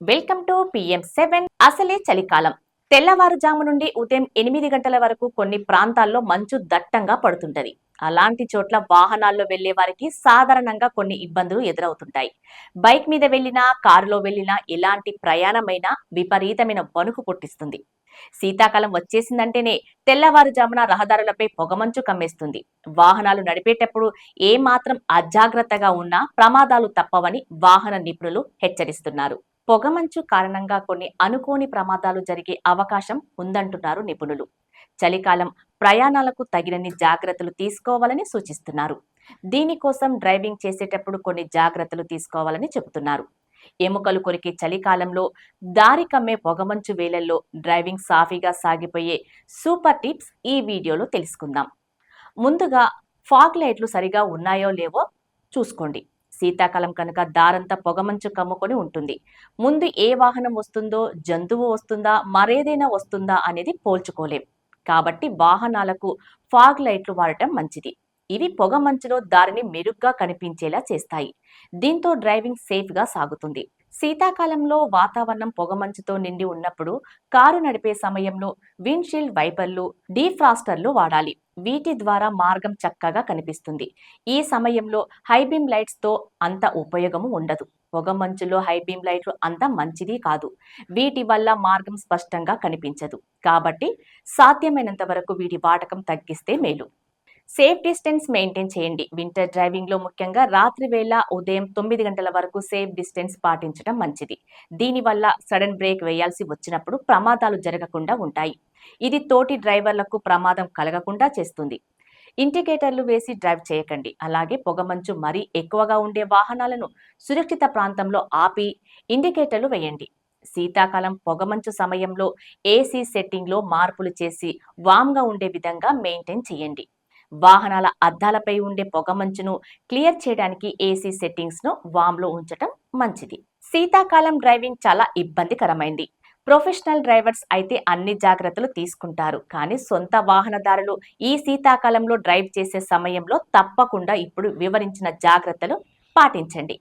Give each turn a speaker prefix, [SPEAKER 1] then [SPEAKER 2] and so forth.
[SPEAKER 1] Welcome to PM7. అసలే చలికాలం. తెల్లవారుజాము నుండి ఉదయం 8 గంటల వరకు కొన్ని ప్రాంతాల్లో మంచు దట్టంగా పడుతుంటది. అలాంటి చోట్ల వాహనాల్లో వెళ్లే వారికి సాధారణంగా కొన్ని ఇబ్బందులు ఎదురవుతుంటాయి. బైక్ మీద వెళ్ళినా, కారులో వెళ్ళినా ఎలాంటి ప్రయాణమైనా విపరీతమైన వణుకు పుట్టిస్తుంది. శీతాకాలం వచ్చేసిందంటేనే తెల్లవారుజామున రహదారులపై పొగమంచు కమ్మేస్తుంది. వాహనాలు నడిపేటప్పుడు ఏ మాత్రం అజాగ్రత్తగా ఉన్నా ప్రమాదాలు తప్పవని వాహన నిపుణులు హెచ్చరిస్తున్నారు. పొగమంచు కారణంగా కొన్ని అనుకోని ప్రమాదాలు జరిగే అవకాశం ఉందంటున్నారు నిపుణులు. చలికాలం ప్రయాణాలకు తగినన్ని జాగ్రత్తలు తీసుకోవాలని సూచిస్తున్నారు. దీనికోసం డ్రైవింగ్ చేసేటప్పుడు కొన్ని జాగ్రత్తలు తీసుకోవాలని చెబుతున్నారు. ఎముకలు కొరికే చలికాలంలో దారి కమ్మే పొగమంచు వేళల్లో డ్రైవింగ్ సాఫీగా సాగిపోయే సూపర్ టిప్స్ ఈ వీడియోలో తెలుసుకుందాం. ముందుగా ఫాగ్ లైట్లు సరిగా ఉన్నాయో లేవో చూసుకోండి. శీతాకాలం కనుక దారంతా పొగమంచు కమ్ముకొని ఉంటుంది. ముందు ఏ వాహనం వస్తుందో, జంతువు వస్తుందా, మరేదైనా వస్తుందా అనేది పోల్చుకోలేం. కాబట్టి వాహనాలకు ఫాగ్ లైట్లు వాడటం మంచిది. ఇవి పొగమంచులో దారిని మెరుగ్గా కనిపించేలా చేస్తాయి. దీంతో డ్రైవింగ్ సేఫ్ గా సాగుతుంది. శీతాకాలంలో వాతావరణం పొగమంచుతో నిండి ఉన్నప్పుడు కారు నడిపే సమయంలో విండ్షీల్డ్ వైపర్లు, డీఫ్రాస్టర్లు వాడాలి. వీటి ద్వారా మార్గం చక్కగా కనిపిస్తుంది. ఈ సమయంలో హైబీమ్ లైట్స్ తో అంత ఉపయోగము ఉండదు. పొగమంచులో హైబీమ్ లైట్లు అంత మంచిది కాదు. వీటి వల్ల మార్గం స్పష్టంగా కనిపించదు. కాబట్టి సాధ్యమైనంత వరకు వీటి వాడకం తగ్గిస్తే మేలు. సేఫ్ డిస్టెన్స్ మెయింటైన్ చేయండి. వింటర్ డ్రైవింగ్ లో ముఖ్యంగా రాత్రి వేళ ఉదయం 9 గంటల వరకు సేఫ్ డిస్టెన్స్ పాటించడం మంచిది. దీనివల్ల సడన్ బ్రేక్ వేయాల్సి వచ్చినప్పుడు ప్రమాదాలు జరగకుండా ఉంటాయి. ఇది తోటి డ్రైవర్లకు ప్రమాదం కలగకుండా చేస్తుంది. ఇండికేటర్లు వేసి డ్రైవ్ చేయకండి. అలాగే పొగమంచు మరీ ఎక్కువగా ఉండే వాహనాలను సురక్షిత ప్రాంతంలో ఆపి ఇండికేటర్లు వేయండి. శీతాకాలం పొగమంచు సమయంలో ఏసీ సెట్టింగ్ లో మార్పులు చేసి వామ్గా ఉండే విధంగా మెయింటైన్ చేయండి. వాహనాల అద్దాలపై ఉండే పొగమంచును క్లియర్ చేయడానికి ఏసీ సెట్టింగ్స్ ను వామ్ లో ఉంచటం మంచిది. శీతాకాలం డ్రైవింగ్ చాలా ఇబ్బందికరమైంది. ప్రొఫెషనల్ డ్రైవర్స్ అయితే అన్ని జాగ్రత్తలు తీసుకుంటారు. కానీ సొంత వాహనదారులు ఈ శీతాకాలంలో డ్రైవ్ చేసే సమయంలో తప్పకుండా ఇప్పుడు వివరించిన జాగ్రత్తలు పాటించండి.